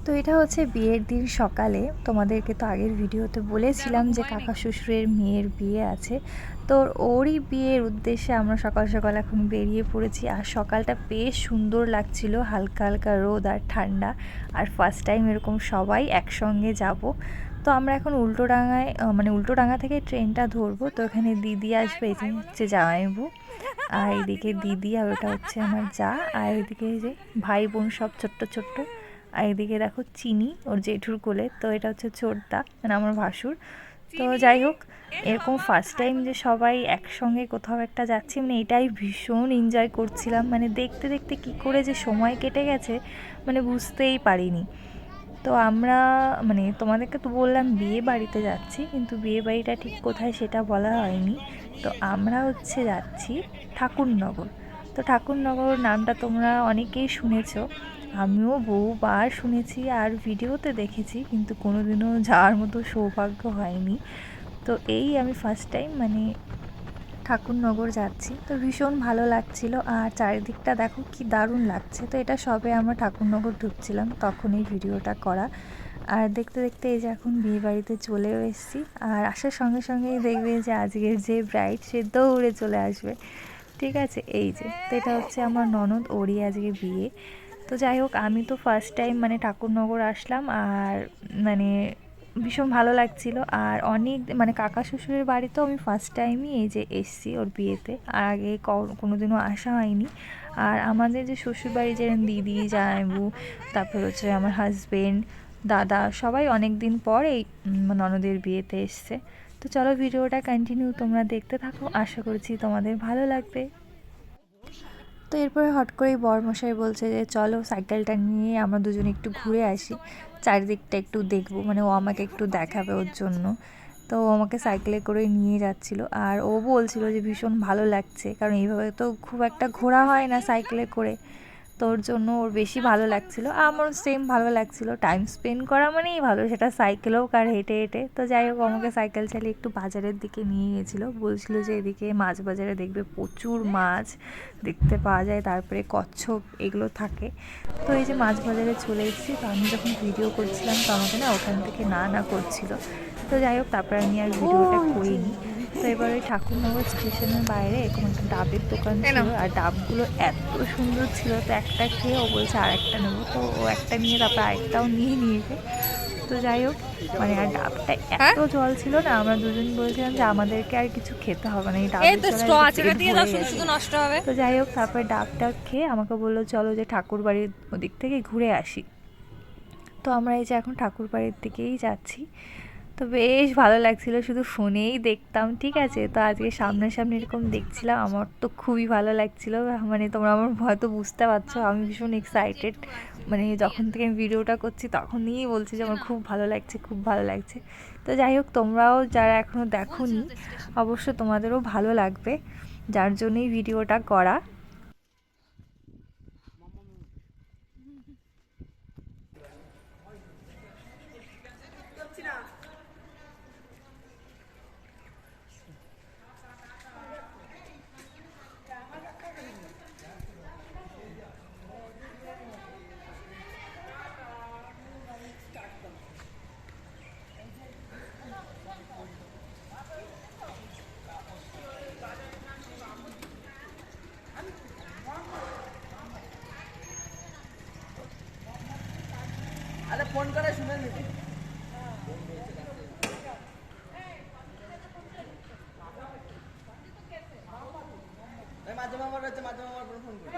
তো এটা হচ্ছে বিয়ের দিন সকালে। তোমাদেরকে তো আগের ভিডিওতে বলেছিলাম যে কাকা শ্বশুরের মেয়ের বিয়ে আছে। তো ওরই বিয়ের উদ্দেশ্যে আমরা সকাল সকাল এখন বেরিয়ে পড়েছি। আর সকালটা বেশ সুন্দর লাগছিল, হালকা হালকা রোদ আর ঠান্ডা। আর ফার্স্ট টাইম এরকম সবাই একসঙ্গে যাব। তো আমরা এখন উল্টোডাঙায় উল্টোডাঙা থেকে ট্রেনটা ধরবো। তো এখানে দিদি আসবে, এই যে হচ্ছে জামাইবাবু, আর এইদিকে দিদি, আর ওটা হচ্ছে আমার যা, আর এইদিকে এই যে ভাই বোন সব ছোট্ট ছোট্ট। আর এদিকে দেখো চিনি, ওর জেঠুর কোলে। তো এটা হচ্ছে ছোটদা, মানে আমার ভাসুর। তো যাই হোক, এরকম ফার্স্ট টাইম যে সবাই একসঙ্গে কোথাও একটা যাচ্ছি, মানে এটাই ভীষণ এনজয় করছিলাম। মানে দেখতে দেখতে কি করে যে সময় কেটে গেছে মানে বুঝতেই পারিনি। তো আমরা মানে তোমাদেরকে তো বললাম বিয়ে বাড়িতে যাচ্ছি, কিন্তু বিয়ে বাড়িটা ঠিক কোথায় সেটা বলা হয়নি। তো আমরা হচ্ছে যাচ্ছি ঠাকুরনগর। তো ঠাকুরনগর নামটা তোমরা অনেকেই শুনেছো, আমিও বহুবার শুনেছি আর ভিডিওতে দেখেছি, কিন্তু কোনোদিনও যাওয়ার মতো সৌভাগ্য হয়নি। তো এই আমি ফার্স্ট টাইম মানে ঠাকুরনগর যাচ্ছি। তো ভীষণ ভালো লাগছিল, আর চারিদিকটা দেখো কি দারুণ লাগছে। তো এটা সবে আমরা ঠাকুরনগর ঢুকছিলাম তখন এই ভিডিওটা করা। আর দেখতে দেখতে এই যে এখন বিয়ে বাড়িতে চলেও এসেছি। আর আসার সঙ্গে সঙ্গেই দেখবে যে আজকের যে ব্রাইড সে দৌড়ে চলে আসবে। ঠিক আছে, এই যে তো এটা হচ্ছে আমার ননদ, ওরই আজকে বিয়ে। তো যাই হোক, আমি তো ফার্স্ট টাইম মানে ঠাকুরনগর আসলাম, আর মানে ভীষণ ভালো লাগছিল। আর অনেক মানে কাকা শ্বশুরের বাড়িতেও আমি ফার্স্ট টাইমই এই যে এসছি ওর বিয়েতে, আর আগে কোনোদিনও আসা হয়নি। আর আমাদের যে শ্বশুরবাড়ি, যে দিদি, জামাইবু, তারপর হচ্ছে আমার হাজবেন্ড, দাদা, সবাই অনেক দিন পর এই ননদের বিয়েতে এসছে। তো চলো ভিডিওটা কন্টিনিউ তোমরা দেখতে থাকো, আশা করছি তোমাদের ভালো লাগবে। তো এরপরে হট করেই বরমশাই বলছে যে চলো সাইকেলটা নিয়ে আমরা দুজনে একটু ঘুরে আসি, চারিদিকটা একটু দেখবো, মানে ও আমাকে একটু দেখাবে ওর জন্য। তো ও আমাকে সাইকেলে করে নিয়ে যাচ্ছিলো, আর ও বলছিল যে ভীষণ ভালো লাগছে, কারণ এইভাবে তো খুব একটা ঘোরা হয় না সাইকেলে করে। তোর জন্য ওর বেশি ভালো লাগছিল, আমারও সেম ভালো লাগছিল। টাইম স্পেন্ড করা মানেই ভালো, সেটা সাইকেলেও কার হেঁটে হেঁটে। তো যাই হোক, আমাকে সাইকেল চালিয়ে একটু বাজারের দিকে নিয়ে গেছিলো, বলছিল যে এদিকে মাছ বাজারে দেখবে প্রচুর মাছ দেখতে পাওয়া যায়, তারপরে কচ্ছপ এগুলো থাকে। তো এই যে মাছ বাজারে চলে এসেছি। তো আমি যখন ভিডিও করছিলাম তো আমাকে না ওখান থেকে না না করছিল। তো যাই হোক, তারপর আমি আর ভিডিওটা করিনি। তো এবার ওই ঠাকুরনগর স্টেশনের বাইরে এরকম একটা ডাবের দোকান ছিল, আর ডাবগুলো এত সুন্দর ছিল। তো একটা খেয়ে ও বলছে আর একটা নেবো, তো ও একটা নিয়ে তারপর আরেকটাও নিয়ে নিয়েছে। তো যাই হোক, মানে আর ডাবটা এত জল ছিল না, আমরা দুজন বলেছিলাম যে আমাদেরকে আর কিছু খেতে হবে না, এই ডাবের জলে পেট ভরে গেছে। তো যাই হোক, তারপর ডাবটা খেয়ে আমাকে বললো চলো যে ঠাকুর বাড়ির ওদিক থেকে ঘুরে আসি। তো আমরা এই যে এখন ঠাকুর বাড়ির দিকেই যাচ্ছি। তো বেশ ভালো লাগছিল, শুধু ফোনেই দেখতাম, ঠিক আছে। তো আজকে সামনাসামনি এরকম দেখছিলাম, আমার তো খুবই ভালো লাগছিল। মানে তোমরা আমার হয়তো বুঝতে পারছো আমি ভীষণ এক্সাইটেড, মানে যখন থেকে আমি ভিডিওটা করছি তখনই বলছি যে আমার খুব ভালো লাগছে, খুব ভালো লাগছে। তো যাই হোক, তোমরাও যারা এখনও দেখোনি অবশ্য তোমাদেরও ভালো লাগবে, যার জন্যই ভিডিওটা করা। আরে ফোন করে শুনে নিবি। মাঝে মামার রয়েছে, মাঝে মামার ফোন করে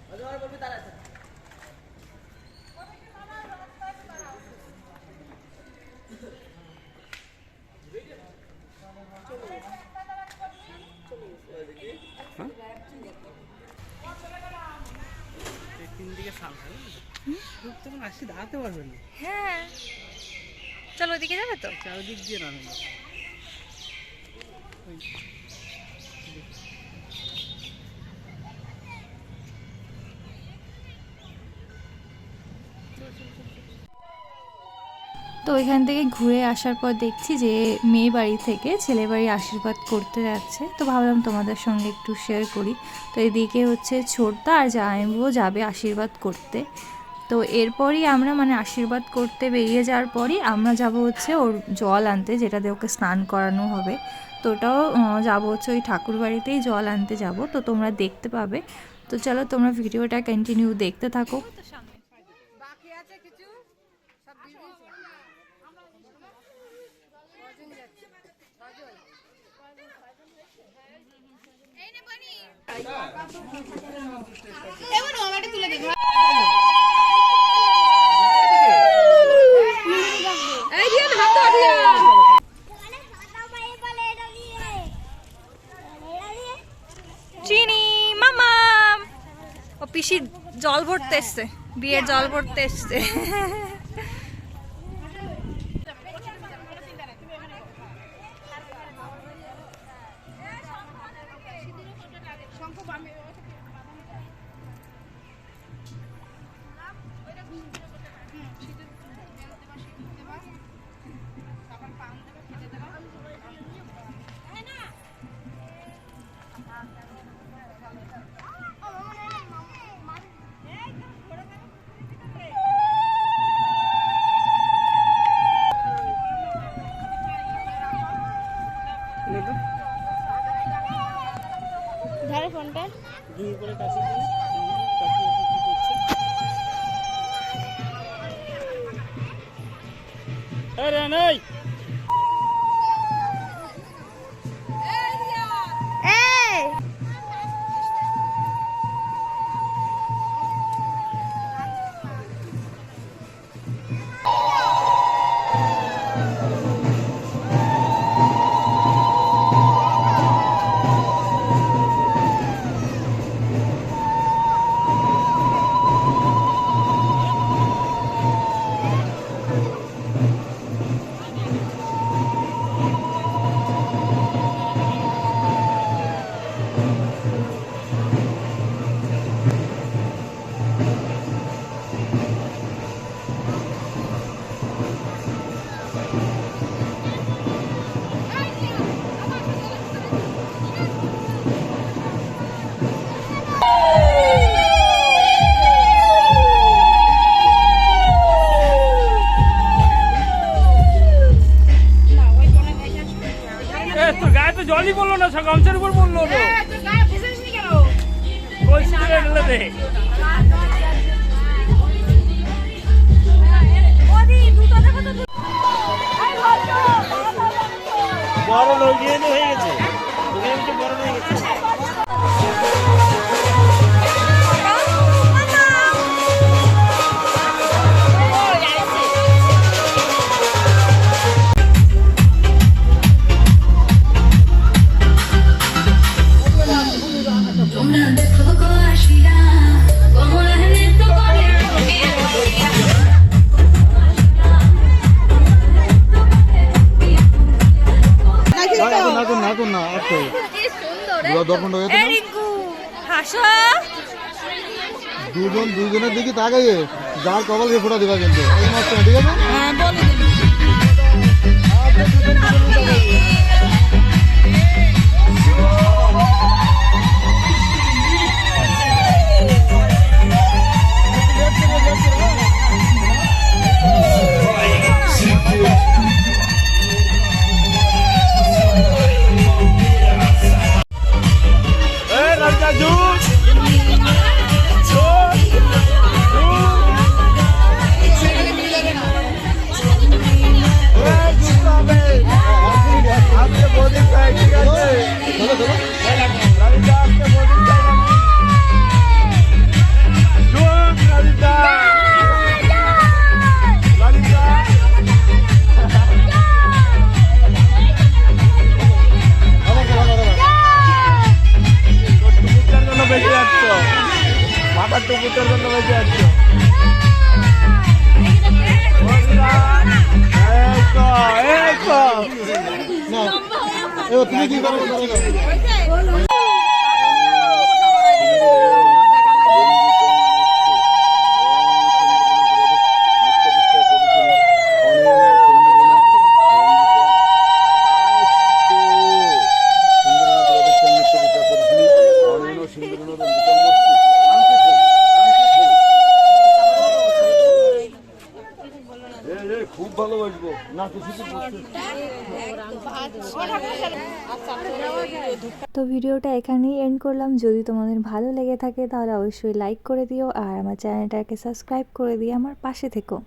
মাঝে মামার বলবি তার আছে। তিন দিকে সামনে তখন আসি দাঁড়াতে পারবেন না। হ্যাঁ, চলো ওদিকে যাবে তো। চারিদিক দিয়ে নামেন। তো ওইখান থেকে ঘুরে আসার পর দেখছি যে মেয়ে বাড়ি থেকে ছেলে বাড়ি আশীর্বাদ করতে যাচ্ছে, তো ভাবলাম তোমাদের সঙ্গে একটু শেয়ার করি। তো এদিকে হচ্ছে ছোটদা আর জামাইবাবু যাবে আশীর্বাদ করতে। তো এরপরই আমরা মানে আশীর্বাদ করতে বেরিয়ে যাওয়ার পরই আমরা যাব হচ্ছে ওর জল আনতে, যেটা দিয়ে ওকে স্নান করানো হবে। তো ওটাও যাবো হচ্ছে ওই ঠাকুর বাড়িতেই জল আনতে যাব, তো তোমরা দেখতে পাবে। তো চলো তোমরা ভিডিওটা কন্টিনিউ দেখতে থাকো। চিনি মামা ও পিসি জল ভরতে এসছে, বিয়ের জল ভরতে এসছে। ধারে ফোনটা জুম করে কাছে দিয়ে কাছে কি করছে। আরে নাই তোর গায়ে তো জলই বললো না, গামছার উপর বললো বড় লোক হয়ে গেছে, বড় হয়ে গেছে। দুজনের দিকে তাকাইয়ে যার কপাল রে ফোটা দিবা কিন্তু ঠিক আছে। তুমি কি করো? খুব ভালোবাসবো না তো শুধু তো ভিডিওটা এখানেই এন্ড করলাম। যদি তোমাদের ভালো লেগে থাকে তাহলে অবশ্যই লাইক করে দিও আর আমার চ্যানেলটাকে সাবস্ক্রাইব করে দিয়ে আমার পাশে থেকো।